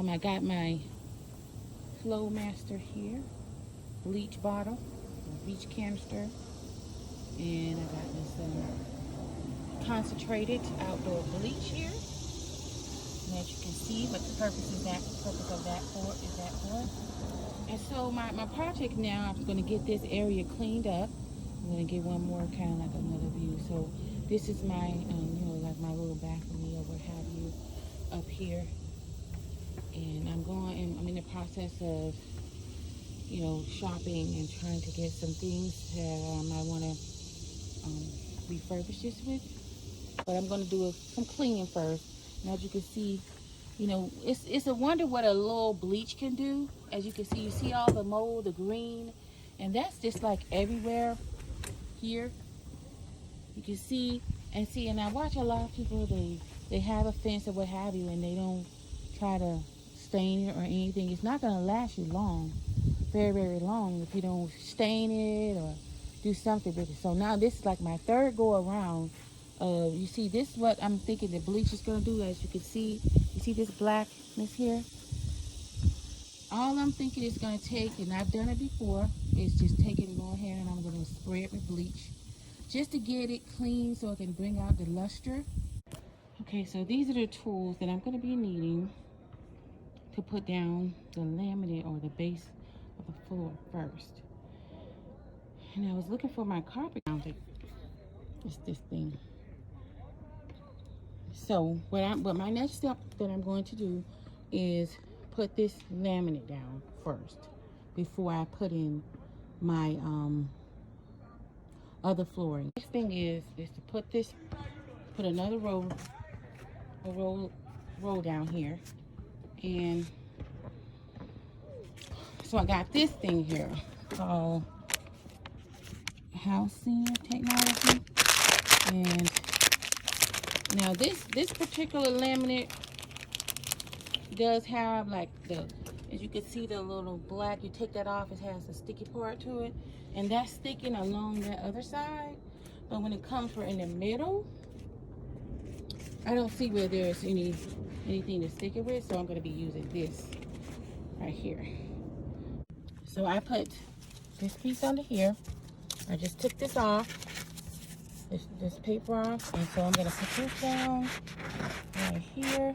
I got my Flow Master here, bleach bottle, bleach canister, and I got this concentrated outdoor bleach here. And as you can see, what the purpose of that for. And so my project now, I'm going to get this area cleaned up. I'm going to get one more kind of like another view. So this is my, you know, like my little balcony or what have you up here. And I'm in the process of, you know, shopping and trying to get some things that I want to refurbish this with. But I'm going to do some cleaning first. And as you can see, you know, it's a wonder what a little bleach can do. As you can see, you see all the mold, the green, and that's just like everywhere here. You can see, and I watch a lot of people, they have a fence or what have you, and they don't try to stain it or anything. It's not going to last you long, very, very long, if you don't stain it or do something with it. So now this is like my third go around. You see, this is what I'm thinking the bleach is going to do. As you can see, you see this blackness here? All I'm thinking it's going to take, and I've done it before, is just take it and go ahead and I'm going to spray it with bleach just to get it clean so it can bring out the luster. Okay, so these are the tools that I'm going to be needing to put down the laminate or the base of the floor first. And I was looking for my carpet. It's this thing. So what my next step that I'm going to do is put this laminate down first before I put in my other flooring. Next thing is to put another roll down here. And so I got this thing here called housing technology. And now this particular laminate does have like as you can see, the little black, you take that off, it has a sticky part to it, and that's sticking along that other side. But when it comes for in the middle, I don't see where there's anything to stick it with, so I'm going to be using this right here. So I put this piece under here. I just took this off, this paper off, and so I'm going to put this down right here,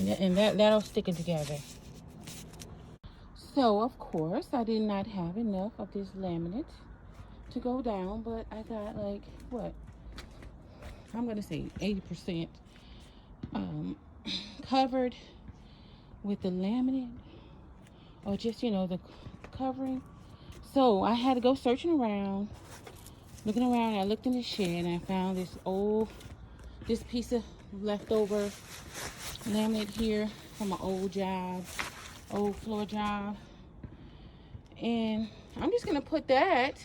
and that'll stick it together. So of course I did not have enough of this laminate to go down, but I got like what I'm going to say 80% covered with the laminate, or just, you know, the covering. So I had to go searching around, looking around. I looked in the shed and I found this piece of leftover laminate here from an old floor job, and I'm just gonna put that.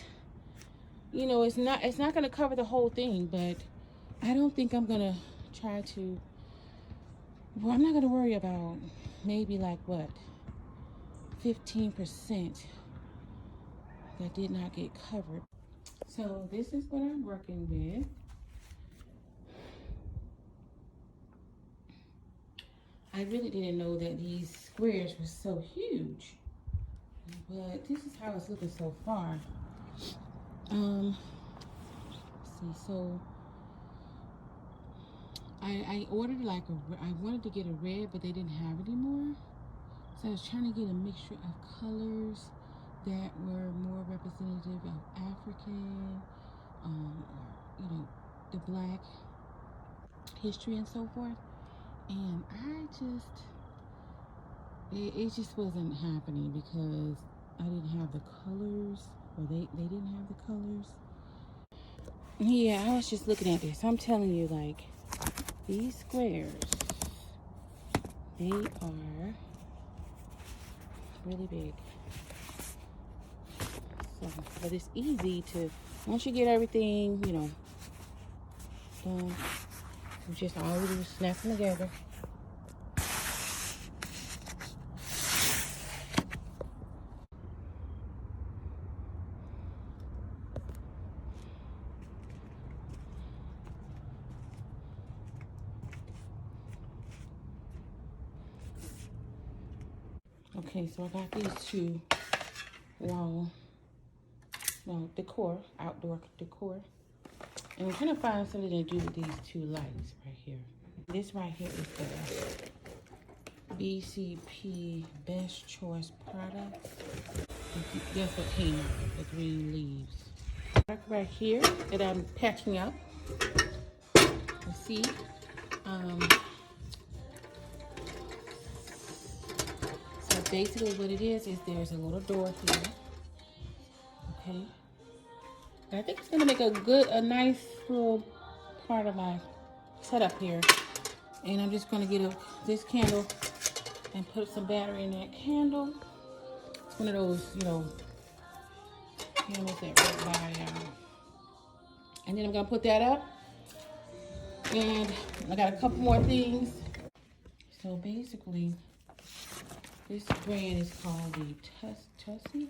You know, it's not gonna cover the whole thing, but I don't think I'm gonna try to. Well, I'm not gonna worry about maybe like what 15% that did not get covered. So this is what I'm working with. I really didn't know that these squares were so huge, but this is how it's looking so far. Let's see, so I ordered like I wanted to get a red, but they didn't have it anymore. So I was trying to get a mixture of colors that were more representative of African, or, you know, the black history and so forth. And it just wasn't happening because I didn't have the colors, or they didn't have the colors. Yeah, I was just looking at this. I'm telling you, like, these squares, they are really big. So, but it's easy to, once you get everything, you know, done, you just all we do is snap them together. Okay, so I got these two wall, decor, outdoor decor. And I'm trying to find something to do with these two lights right here. This right here is the BCP Best Choice product. That's what came, the green leaves. Right here that I'm patching up. You see, so basically what it is there's a little door here. Okay. I think it's gonna make a nice little part of my setup here. And I'm just gonna get this candle and put some battery in that candle. It's one of those, candles that work by, and then I'm gonna put that up. And I got a couple more things. So basically, this brand is called the Tussie.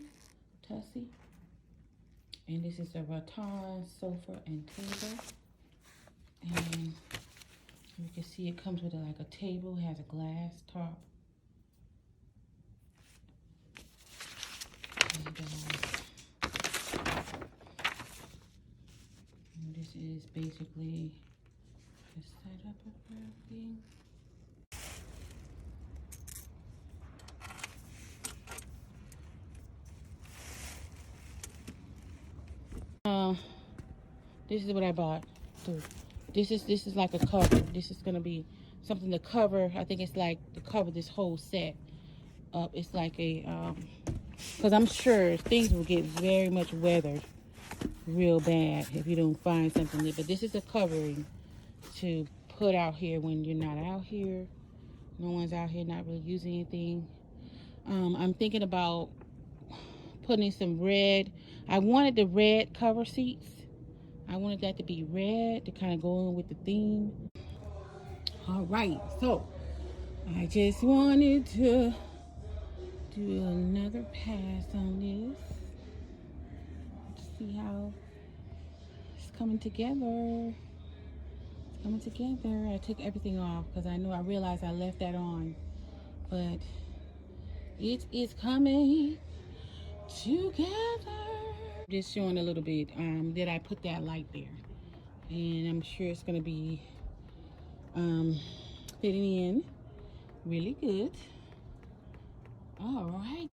And this is a rattan sofa and table. And you can see it comes with like a table, has a glass top. And this is basically the setup of everything. This is what I bought. Dude, this is like a cover. This is gonna be something to cover. I think it's like to cover this whole set up. It's like a because I'm sure things will get very much weathered real bad if you don't find something there. But this is a covering to put out here when you're not out here. No one's out here, not really using anything. I'm thinking about putting some red. I wanted the red cover seats. I wanted that to be red to kind of go in with the theme. All right, so I just wanted to do another pass on this. See how it's coming together. It's coming together. I took everything off because I realized I left that on. But it is coming together. Just showing a little bit that I put that light there. And I'm sure it's going to be fitting in really good. All right.